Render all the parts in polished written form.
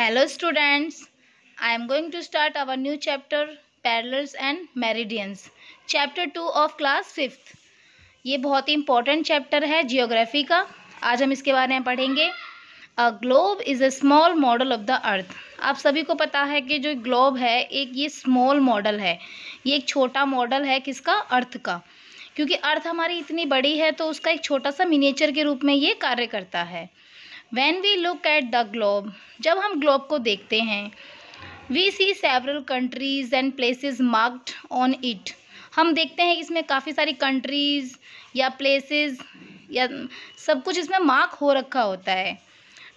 Hello students, I am going to start our new chapter Parallels and Meridians, chapter 2 of class 5th। ये बहुत ही important chapter है geography का। आज हम इसके बारे में पढ़ेंगे। A globe is a small model of the earth। आप सभी को पता है कि जो ग्लोब है एक ये स्मॉल मॉडल है, ये एक छोटा मॉडल है किसका, अर्थ का। क्योंकि अर्थ हमारी इतनी बड़ी है तो उसका एक छोटा सा मिनिएचर के रूप में ये कार्य करता है। When we look at the globe, जब हम ग्लोब को देखते हैं, we see several countries and places marked on it। हम देखते हैं कि इसमें काफ़ी सारी कंट्रीज़ या प्लेसेस या सब कुछ इसमें मार्क हो रखा होता है।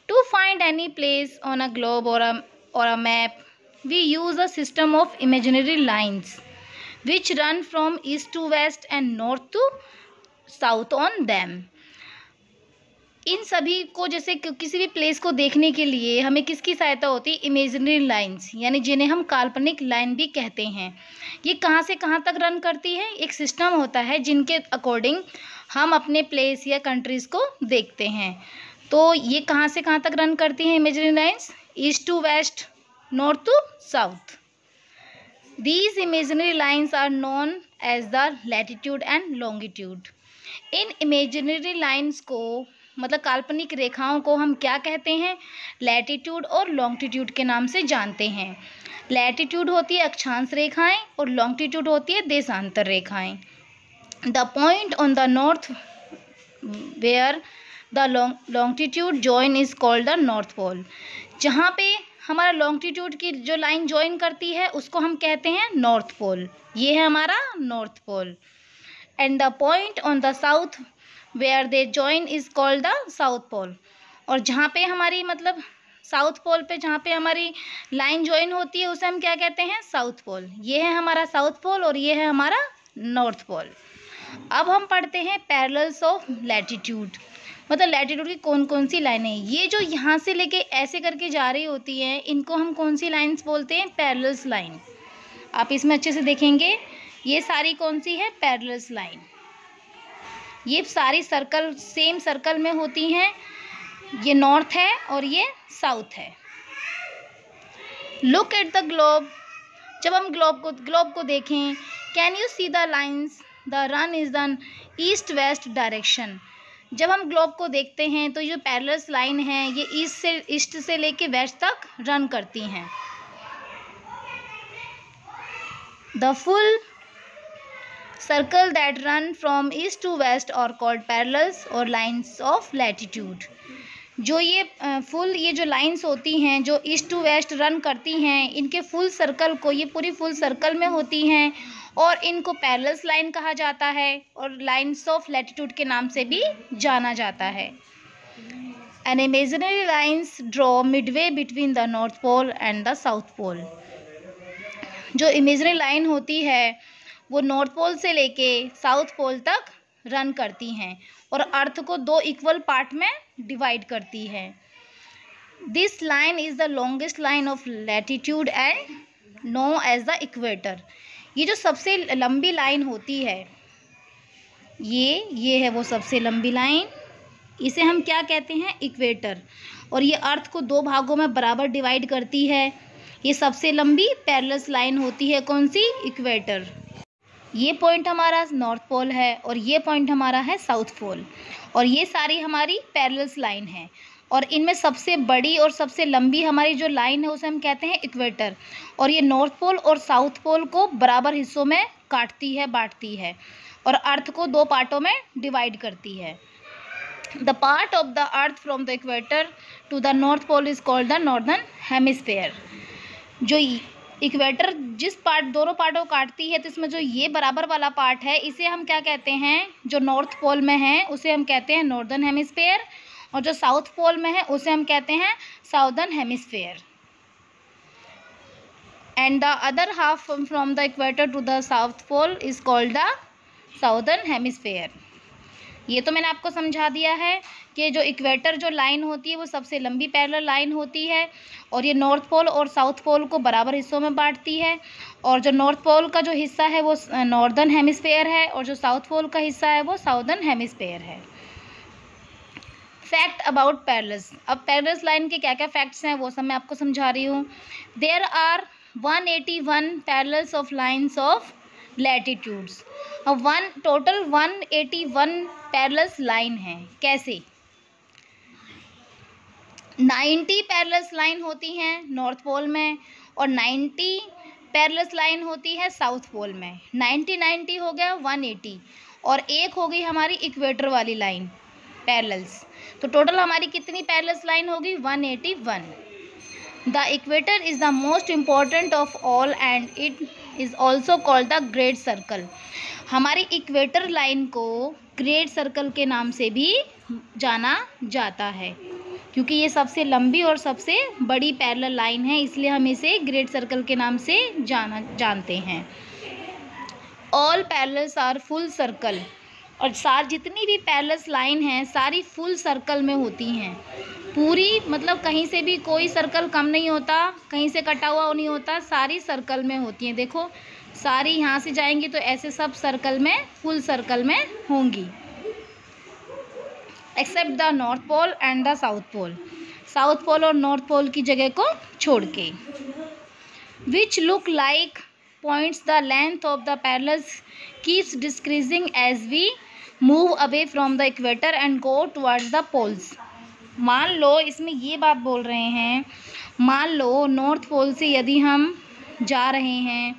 To find any place on a globe or a map, we use a system of imaginary lines which run from east to west and north to south on them। इन सभी को जैसे किसी भी प्लेस को देखने के लिए हमें किसकी सहायता होती है, इमेजिनरी लाइंस, यानी जिन्हें हम काल्पनिक लाइन भी कहते हैं। ये कहाँ से कहाँ तक रन करती है, एक सिस्टम होता है जिनके अकॉर्डिंग हम अपने प्लेस या कंट्रीज़ को देखते हैं। तो ये कहाँ से कहाँ तक रन करती हैं imaginary lines, east to west, north to south. These imaginary lines are known as the latitude and longitude. इन इमेजिनरी लाइंस को मतलब काल्पनिक रेखाओं को हम क्या कहते हैं, लैटिट्यूड और लॉन्गिट्यूड के नाम से जानते हैं। लैटिट्यूड होती है अक्षांश रेखाएं और लॉन्गिट्यूड होती है देशांतर रेखाएं। The point on the north where the longitude join is called the north pole. जहाँ पे हमारा लॉन्गिट्यूड की जो लाइन जॉइन करती है उसको हम कहते हैं नॉर्थ पोल। ये है हमारा north pole. And the point on the south where they join is called the south pole. और जहाँ पे हमारी मतलब साउथ पोल पे जहाँ पे हमारी लाइन जॉइन होती है उसे हम क्या कहते हैं, साउथ पोल। ये है हमारा साउथ पोल और ये है हमारा नॉर्थ पोल। अब हम पढ़ते हैं पैरेलल्स ऑफ लैटिट्यूड, मतलब लैटिट्यूड की कौन कौन सी लाइनें। ये जो यहाँ से लेके ऐसे करके जा रही होती हैं इनको हम कौन सी लाइन्स बोलते हैं, पैरेलल्स लाइन। आप इसमें अच्छे से देखेंगे ये सारी कौन सी है, पैरेलल्स लाइन। ये सारी सर्कल सेम सर्कल में होती हैं। ये नॉर्थ है और ये साउथ है। Look at the globe. जब हम ग्लोब को देखें, can you see the lines, the run is the east west direction. जब हम ग्लोब को देखते हैं तो ये पैरेलल्स लाइन है ये ईस्ट से लेके वेस्ट तक रन करती हैं। The full circle that run from east to west और कॉल्ड पैरेलल्स और लाइन्स ऑफ लैटिट्यूड। जो ये ये जो लाइन्स होती हैं जो ईस्ट टू वेस्ट रन करती हैं, इनके फुल सर्कल को, ये पूरी फुल सर्कल में होती हैं और इनको पैरेलल्स लाइन कहा जाता है और लाइन्स ऑफ लैटिट्यूड के नाम से भी जाना जाता है। An imaginary lines draw midway between the north pole and the south pole. जो इमेजिनरी लाइन होती है वो नॉर्थ पोल से लेके साउथ पोल तक रन करती हैं और अर्थ को दो इक्वल पार्ट में डिवाइड करती है। This line is the longest line of latitude and known as the equator. ये जो सबसे लंबी लाइन होती है ये है वो सबसे लंबी लाइन, इसे हम क्या कहते हैं, इक्वेटर। और ये अर्थ को दो भागों में बराबर डिवाइड करती है। ये सबसे लंबी पैरेलल्स लाइन होती है कौन सी, इक्वेटर। ये पॉइंट हमारा नॉर्थ पोल है और ये पॉइंट हमारा है साउथ पोल और ये सारी हमारी पैरेलल्स लाइन है। और इनमें सबसे बड़ी और सबसे लंबी हमारी जो लाइन है उसे हम कहते हैं इक्वेटर। और ये नॉर्थ पोल और साउथ पोल को बराबर हिस्सों में काटती है, बांटती है और अर्थ को दो पार्टों में डिवाइड करती है। The part of the earth from the equator to the north pole is called the northern hemisphere. जो इक्वेटर जिस दोनों पार्टों को काटती है तो इसमें जो ये बराबर वाला पार्ट है इसे हम क्या कहते हैं, जो नॉर्थ पोल में है उसे हम कहते हैं नॉर्दर्न हेमिस्फेयर और जो साउथ पोल में है उसे हम कहते हैं southern hemisphere. And the other half from the equator to the south pole is called the southern hemisphere. ये तो मैंने आपको समझा दिया है कि जो इक्वेटर जो लाइन होती है वो सबसे लंबी पैरेलल लाइन होती है और ये नॉर्थ पोल और साउथ पोल को बराबर हिस्सों में बांटती है। और जो नॉर्थ पोल का जो हिस्सा है वो नॉर्दर्न हेमिस्फेयर है और जो साउथ पोल का हिस्सा है वो साउदर्न हेमिस्फेयर है। Fact about parallels. अब पैरेलल्स लाइन के क्या क्या फैक्ट्स हैं वो सब मैं आपको समझा रही हूँ। There are 181 parallels of lines of latitudes. अब टोटल 181 पैरेलल्स लाइन है। कैसे? 90 पैरेलल्स लाइन होती हैं नॉर्थ पोल में और 90 पैरेलल्स लाइन होती है साउथ पोल में। 90 हो गया 180 और एक हो गई हमारी इक्वेटर वाली लाइन पैरेलल्स। तो टोटल हमारी कितनी पैरेलल्स लाइन होगी? 181। The equator is the most important of all and it is also called the great circle. हमारी इक्वेटर लाइन को ग्रेट सर्कल के नाम से भी जाना जाता है क्योंकि ये सबसे लंबी और सबसे बड़ी पैरेलल लाइन है, इसलिए हम इसे ग्रेट सर्कल के नाम से जानते हैं। All parallels are full circle. और जितनी भी पैरेलल्स लाइन हैं सारी फुल सर्कल में होती हैं। पूरी मतलब कहीं से भी कोई सर्कल कम नहीं होता, कहीं से कटा हुआ नहीं होता, सारी सर्कल में होती हैं। देखो सारी यहाँ से जाएंगी तो ऐसे सब सर्कल में फुल सर्कल में होंगी except the north pole and the south pole. South pole और नॉर्थ पोल की जगह को छोड़ के। Which look like points the length of the parallels keeps decreasing as we move away from the equator and go towards the poles. मान लो इसमें ये बात बोल रहे हैं, मान लो नॉर्थ पोल से यदि हम जा रहे हैं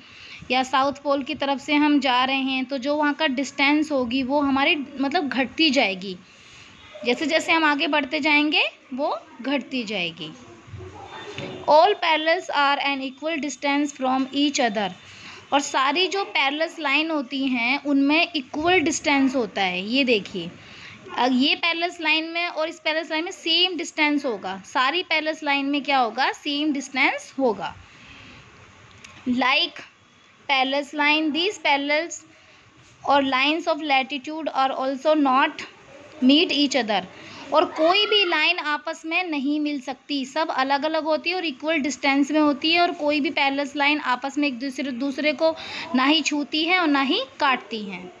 या साउथ पोल की तरफ से हम जा रहे हैं तो जो वहाँ का डिस्टेंस होगी वो हमारी मतलब घटती जाएगी। जैसे जैसे हम आगे बढ़ते जाएंगे वो घटती जाएगी। All parallels are an equal distance from each other. और सारी जो पैरेलल्स लाइन होती हैं उनमें इक्वल डिस्टेंस होता है। ये देखिए ये पैरेलल्स लाइन में और इस पैरेलल्स लाइन में सेम डिस्टेंस होगा। सारी पैरेलल्स लाइन में क्या होगा? सेम डिस्टेंस होगा। Like parallels line these parallels और lines of latitude are also not meet each other. और कोई भी लाइन आपस में नहीं मिल सकती, सब अलग अलग होती है और इक्वल डिस्टेंस में होती है। और कोई भी पैरेलल्स लाइन आपस में एक दूसरे को ना ही छूती है और ना ही काटती हैं।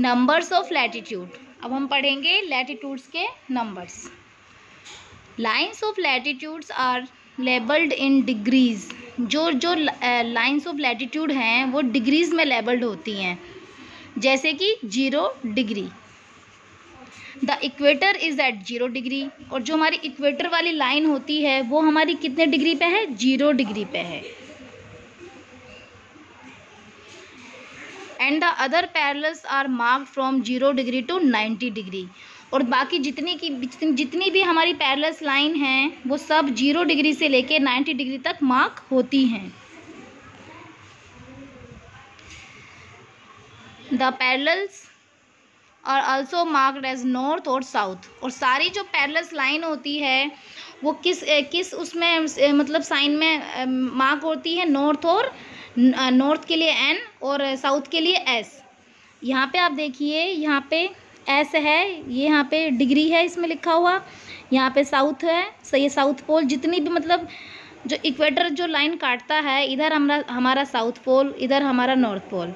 Numbers of latitude. अब हम पढ़ेंगे लैटिट्यूड्स के numbers. Lines of latitudes are labelled in degrees. जो लाइन्स ऑफ लैटिट्यूड हैं वो डिग्रीज में लेबल्ड होती हैं, जैसे कि 0 degree. The equator is at 0 degree. और जो हमारी इक्वेटर वाली लाइन होती है वो हमारी कितने डिग्री पे है? 0 डिग्री पे है। And the other parallels are marked from 0 degree to 90 degree. और बाकी जितनी भी हमारी पैरेलल्स लाइन हैं वो सब 0 डिग्री से लेके 90 डिग्री तक मार्क होती हैं। The parallels are also marked as north और साउथ। और सारी जो पैरेलल्स लाइन होती है वो किस उसमें मतलब साइन में मार्क होती है? नॉर्थ और नॉर्थ के लिए N और साउथ के लिए S। यहाँ पे आप देखिए यहाँ पे S है, ये यहाँ पे डिग्री है इसमें लिखा हुआ, यहाँ पे साउथ है। सही है, साउथ पोल जितनी भी मतलब जो इक्वेटर जो लाइन काटता है इधर हमारा साउथ पोल, इधर हमारा नॉर्थ पोल।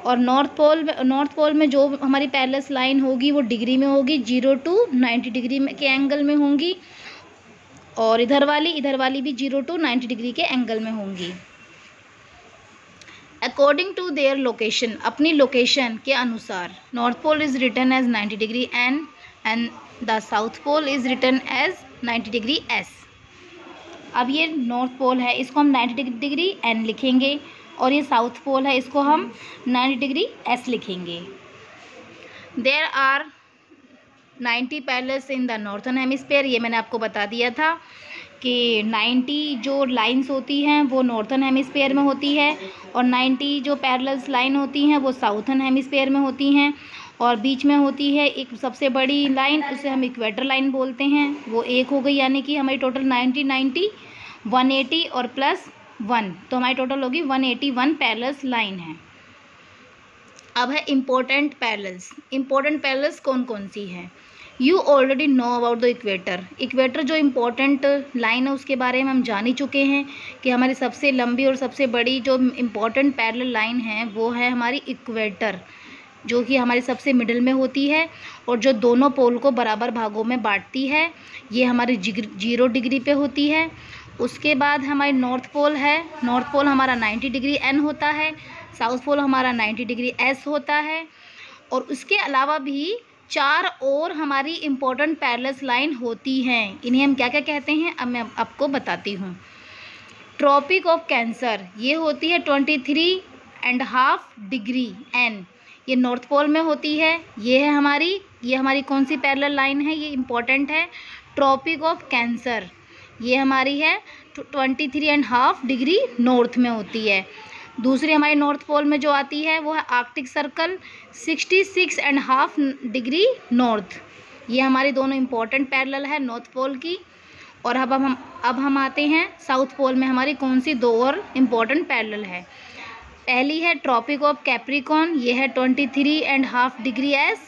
और नॉर्थ पोल में जो हमारी पैरेलल्स लाइन होगी वो डिग्री में होगी, 0 to 90 डिग्री के एंगल में होंगी। और इधर वाली भी 0 to 90 डिग्री के एंगल में होंगी। अकॉर्डिंग टू देयर लोकेशन, अपनी लोकेशन के अनुसार। North pole is written as 90 degree and the south pole is written as 90 degree S। अब ये नॉर्थ पोल है, इसको हम 90 डिग्री N लिखेंगे और ये साउथ पोल है, इसको हम 90 डिग्री S लिखेंगे। There are 90 parallels in the northern hemisphere. ये मैंने आपको बता दिया था कि 90 जो लाइंस होती हैं वो नॉर्थन हेमिस्फीयर में होती है और 90 जो पैरेलल्स लाइन होती हैं वो साउथन हेमिस्फीयर में होती हैं। और बीच में होती है एक सबसे बड़ी लाइन, उसे हम इक्वेटर लाइन बोलते हैं, वो एक हो गई। यानी कि हमारी टोटल 90 180 और +1, तो हमारी टोटल होगी 181 पैरेलल्स लाइन है। अब है इम्पोर्टेंट पैरेलल्स। इम्पोर्टेंट पैरेलल्स कौन कौन सी है? You already know about the equator. Equator जो इम्पोर्टेंट लाइन है उसके बारे में हम जान ही चुके हैं कि हमारी सबसे लंबी और सबसे बड़ी जो इम्पोर्टेंट पैरेलल लाइन है वो है हमारी इक्वेटर। जो कि हमारी सबसे मिडिल में होती है और जो दोनों पोल को बराबर भागों में बांटती है, ये हमारी 0 डिग्री पे होती है। उसके बाद हमारी नॉर्थ पोल है, नॉर्थ पोल हमारा 90 डिग्री एन होता है, साउथ पोल हमारा 90 डिग्री एस होता है। और उसके अलावा भी 4 और हमारी इम्पोर्टेंट पैरेलल लाइन होती हैं। इन्हें हम क्या क्या कहते हैं, अब मैं आपको बताती हूँ। ट्रॉपिक ऑफ कैंसर, ये होती है 23.5 डिग्री एन, ये नॉर्थ पोल में होती है। ये हमारी कौन सी पैरेलल लाइन है, ये इम्पोर्टेंट है, ट्रॉपिक ऑफ कैंसर। ये हमारी है 23.5 डिग्री नॉर्थ में होती है। दूसरी हमारी नॉर्थ पोल में जो आती है वो है आर्कटिक सर्कल, 66.5 डिग्री नॉर्थ। ये हमारी दोनों इम्पोर्टेंट पैरेलल है नॉर्थ पोल की। और अब हम आते हैं साउथ पोल में हमारी कौन सी 2 और इम्पोर्टेंट पैरेलल है। पहली है ट्रॉपिक ऑफ कैप्रिकॉर्न, ये है 23.5 डिग्री एस।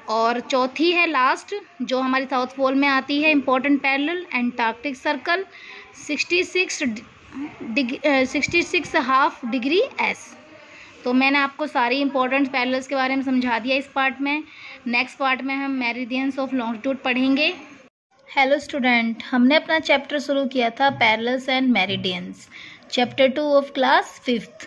और चौथी है लास्ट जो हमारी साउथ पोल में आती है important parallel, Antarctic circle, 66.5 degree S. तो मैंने आपको सारी इंपॉर्टेंट पैरेलल्स के बारे में समझा दिया इस पार्ट में। नेक्स्ट पार्ट में हम मेरिडियंस ऑफ लॉन्गिट्यूड पढ़ेंगे। हेलो स्टूडेंट, हमने अपना चैप्टर शुरू किया था parallels and meridians, chapter 2 of class 5th।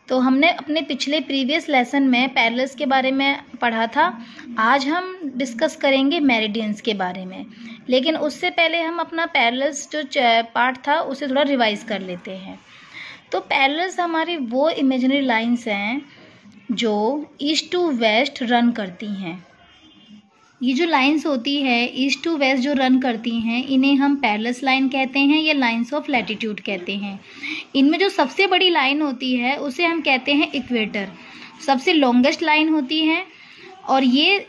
तो हमने अपने पिछले प्रीवियस लेसन में पैरेलल्स के बारे में पढ़ा था। आज हम डिस्कस करेंगे मेरिडियंस के बारे में, लेकिन उससे पहले हम अपना पैरेलल्स जो पार्ट था उसे थोड़ा रिवाइज कर लेते हैं। तो पैरेलल्स हमारी वो इमेजिनरी लाइंस हैं जो ईस्ट टू वेस्ट रन करती हैं। ये जो लाइंस होती है ईस्ट टू वेस्ट जो रन करती हैं, इन्हें हम पैरेलल्स लाइन कहते हैं या लाइंस ऑफ लैटिट्यूड कहते हैं। इनमें जो सबसे बड़ी लाइन होती है उसे हम कहते हैं इक्वेटर, सबसे लॉन्गेस्ट लाइन होती है। और ये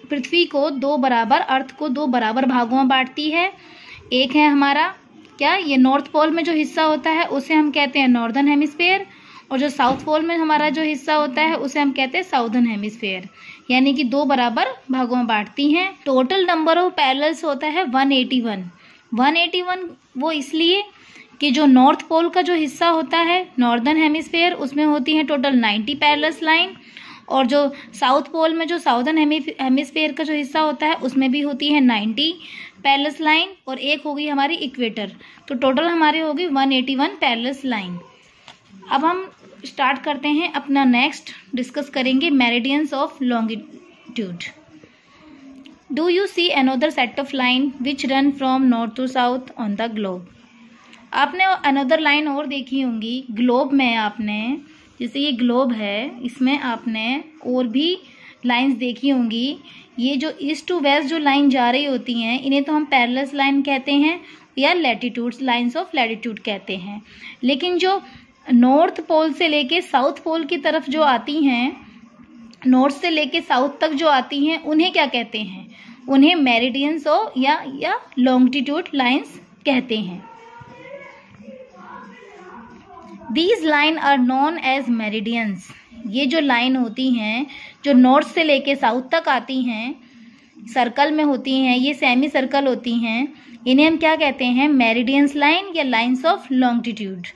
पृथ्वी को 2 बराबर, अर्थ को 2 बराबर भागों में बांटती है। एक है हमारा ये नॉर्थ पोल में जो हिस्सा होता है उसे हम कहते हैं नॉर्दर्न हेमिस्फीयर, और जो साउथ पोल में हमारा जो हिस्सा होता है उसे हम कहते हैं साउदर्न हेमिस्फीयर, यानी कि 2 बराबर भागों में बांटती हैं। टोटल नंबर ऑफ पैरेलल्स होता है 181। 181 वो इसलिए कि जो नॉर्थ पोल का जो हिस्सा होता है नॉर्दर्न हेमिस्फीयर, उसमें होती हैं टोटल 90 पैरेलल्स लाइन, और जो साउथ पोल में जो साउदर्न हेमिस्फीयर का जो हिस्सा होता है उसमें भी होती है 90 पैरेलल्स लाइन, और एक होगी हमारी इक्वेटर। तो टोटल हमारी होगी 181 पैरेलल्स लाइन। अब हम स्टार्ट करते हैं अपना नेक्स्ट, डिस्कस करेंगे meridians of longitude. Do you see another set of line which run from north to south on the globe. आपने अनदर लाइन और देखी होंगी ग्लोब में, आपने जैसे ये ग्लोब है इसमें आपने और भी लाइंस देखी होंगी। ये जो ईस्ट टू वेस्ट जो लाइन जा रही होती हैं इन्हें तो हम पैरेलल्स लाइन कहते हैं या लैटिट्यूड्स, लाइंस ऑफ लैटिट्यूड कहते हैं। लेकिन जो नॉर्थ पोल से लेके साउथ पोल की तरफ जो आती हैं, नॉर्थ से लेके साउथ तक जो आती हैं, उन्हें क्या कहते हैं, उन्हें मेरिडियंस या लॉन्गिट्यूड लाइंस कहते हैं। These line are known as meridians. ये जो लाइन होती हैं जो नॉर्थ से लेके साउथ तक आती हैं, सर्कल में होती हैं, ये सेमी सर्कल होती हैं, इन्हें हम क्या कहते हैं, मेरिडियंस लाइन या lines of longitude.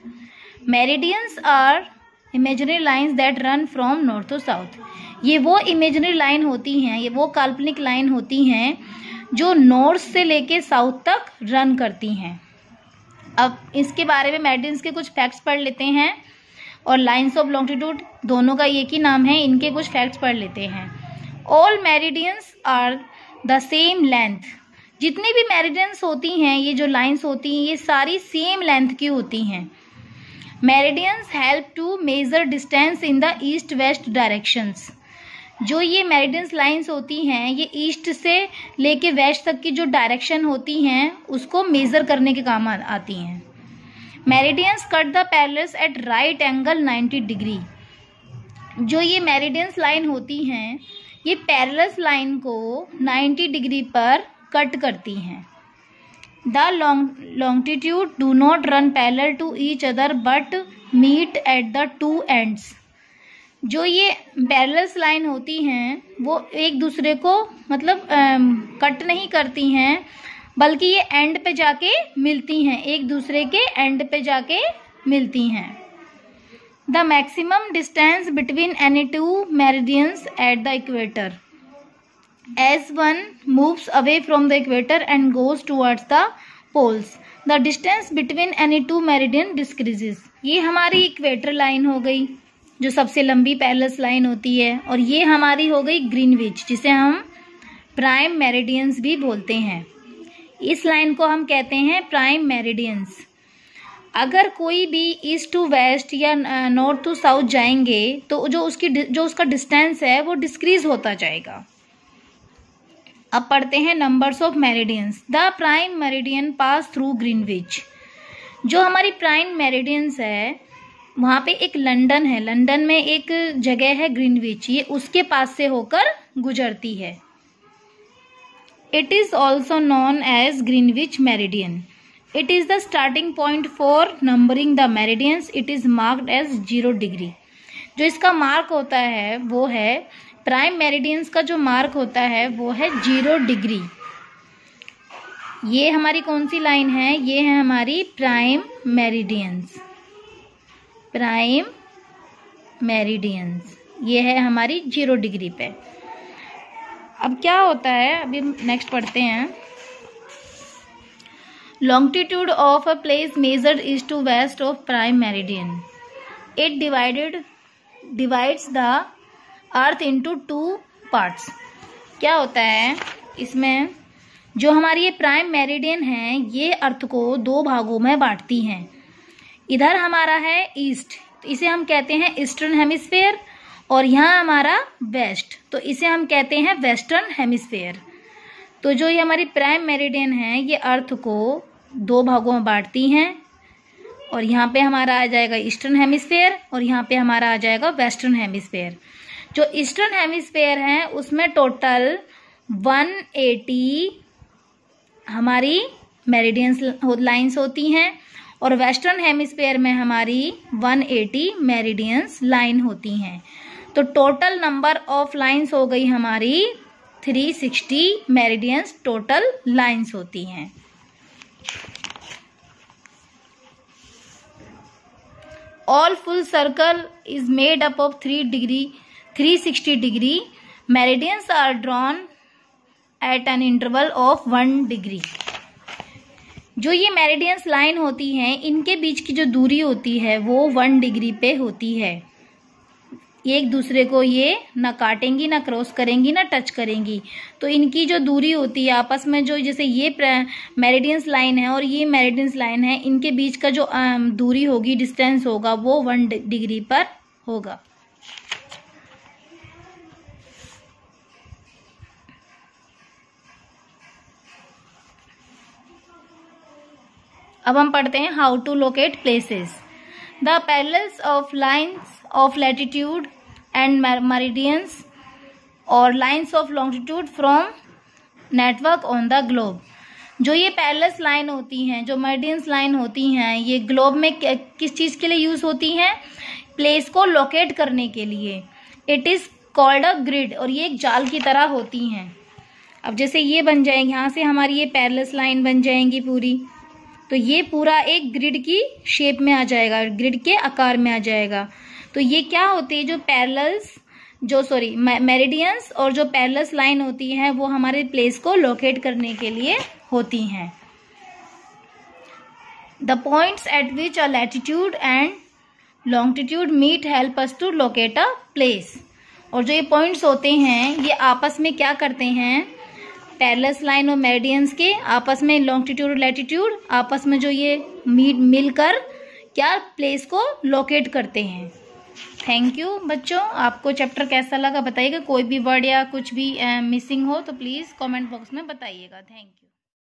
Meridians are imaginary lines that run from north to south. ये वो इमेजिनरी लाइन होती हैं, ये वो काल्पनिक लाइन होती हैं जो नॉर्थ से लेके साउथ तक रन करती हैं। अब इसके बारे में मेरिडियंस के कुछ फैक्ट्स पढ़ लेते हैं, और लाइंस ऑफ लॉन्गिट्यूड दोनों का एक ही नाम है, इनके कुछ फैक्ट्स पढ़ लेते हैं। All meridians are the same length. जितनी भी मेरिडियंस होती हैं, ये जो लाइंस होती हैं, ये सारी सेम लेंथ की होती हैं। Meridians help to measure distance in the east west directions. जो ये मेरिडियंस लाइंस होती हैं, ये ईस्ट से लेके वेस्ट तक की जो डायरेक्शन होती हैं उसको मेजर करने के काम आती हैं। Meridians cut the parallels at right angle 90 degree. जो ये मेरिडियंस लाइन होती हैं, ये पैरेलल्स लाइन को 90 डिग्री पर कट करती हैं। The longitude do not run parallel to each other but meet at the 2 ends. जो ये पैरेलल्स लाइन होती हैं वो एक दूसरे को कट नहीं करती हैं, बल्कि ये एंड पे जाके मिलती हैं, एक दूसरे के एंड पे जाके मिलती हैं। The maximum distance between any two meridians at the equator as one moves away from the equator and goes towards the poles, the distance between any two meridian decreases. ये हमारी इक्वेटर लाइन हो गई जो सबसे लंबी parallel line होती है, और ये हमारी हो गई ग्रीनविच जिसे हम प्राइम मेरिडियंस भी बोलते हैं। इस लाइन को हम कहते हैं प्राइम मेरिडियंस। अगर कोई भी ईस्ट टू वेस्ट या नॉर्थ टू साउथ जाएंगे तो जो उसका डिस्टेंस है वो डिस्क्रीज होता जाएगा। अब पढ़ते हैं numbers of meridians. The prime meridian pass through Greenwich. जो हमारी प्राइम मेरिडियंस है वहाँ पे एक लंदन है, लंदन में एक जगह है ग्रीनविच, ये उसके पास से होकर गुजरती है। It is also known as Greenwich meridian. It is the starting point for numbering the meridians. It is marked as 0 degree. जो इसका मार्क होता है वो है प्राइम मेरिडियंस का जो मार्क होता है वो है 0 डिग्री। ये हमारी कौन सी लाइन है? ये है हमारी प्राइम मेरिडियंस। प्राइम मेरिडियंस ये है हमारी 0 डिग्री पे। अब क्या होता है, अभी नेक्स्ट पढ़ते हैं। Longitude of a place measured east to west of prime meridian. It divides the earth into 2 parts. क्या होता है इसमें, जो हमारी ये प्राइम मेरिडियन है ये अर्थ को 2 भागों में बांटती हैं। इधर हमारा है ईस्ट, तो इसे हम कहते हैं ईस्टर्न हेमिस्फेयर, और यहाँ हमारा वेस्ट, तो इसे हम कहते हैं वेस्टर्न हेमिस्फेयर। तो जो ये हमारी प्राइम मेरिडियन है ये अर्थ को 2 भागों में बांटती हैं, और यहाँ पे हमारा आ जाएगा ईस्टर्न हेमिस्फेयर और यहाँ पे हमारा आ जाएगा वेस्टर्न हेमिस्फेयर। जो ईस्टर्न हेमिस्फेयर है उसमें टोटल 180 हमारी मेरिडियंस लाइंस होती हैं, और वेस्टर्न हेमिस्फेयर में हमारी 180 मेरिडियंस लाइन होती हैं। तो टोटल नंबर ऑफ लाइंस हो गई हमारी 360 मेरिडियंस टोटल लाइंस होती हैं। All full circle is made up of 360 degree. Meridians are drawn at an interval of 1 degree. जो ये मेरिडियंस लाइन होती हैं इनके बीच की जो दूरी होती है वो 1 डिग्री पे होती है। एक दूसरे को ये ना काटेंगी, ना क्रॉस करेंगी, ना टच करेंगी। तो इनकी जो दूरी होती है आपस में, जो जैसे ये मेरिडियंस लाइन है और ये मेरिडियंस लाइन है, इनके बीच का जो दूरी होगी, डिस्टेंस होगा, वो 1 डिग्री पर होगा। अब हम पढ़ते हैं how to locate places. The parallels of lines of latitude and meridians और lines of longitude from network on the globe. जो ये पैरेलल्स लाइन होती हैं, जो मेरिडियंस लाइन होती हैं, ये ग्लोब में किस चीज़ के लिए यूज़ होती हैं? प्लेस को लोकेट करने के लिए। It is called a grid, और ये एक जाल की तरह होती हैं। अब जैसे ये बन जाएंगी, यहाँ से हमारी ये पैरेलल्स लाइन बन जाएंगी पूरी, तो ये पूरा एक ग्रिड की शेप में आ जाएगा, ग्रिड के आकार में आ जाएगा। तो ये क्या होती है, जो पैरेलल्स मेरिडियंस और जो पैरेलल्स लाइन होती है वो हमारे प्लेस को लोकेट करने के लिए होती हैं। The points at which a latitude and longitude meet help us to locate a place. और जो ये पॉइंट्स होते हैं ये आपस में क्या करते हैं, पैरेलल्स लाइन और मेरिडियंस के आपस में, लॉन्गिट्यूड और लैटिट्यूड आपस में जो ये मिलकर क्या प्लेस को लोकेट करते हैं। थैंक यू बच्चों। आपको चैप्टर कैसा लगा बताइएगा। कोई भी वर्ड या कुछ भी मिसिंग हो तो प्लीज़ कमेंट बॉक्स में बताइएगा। Thank you.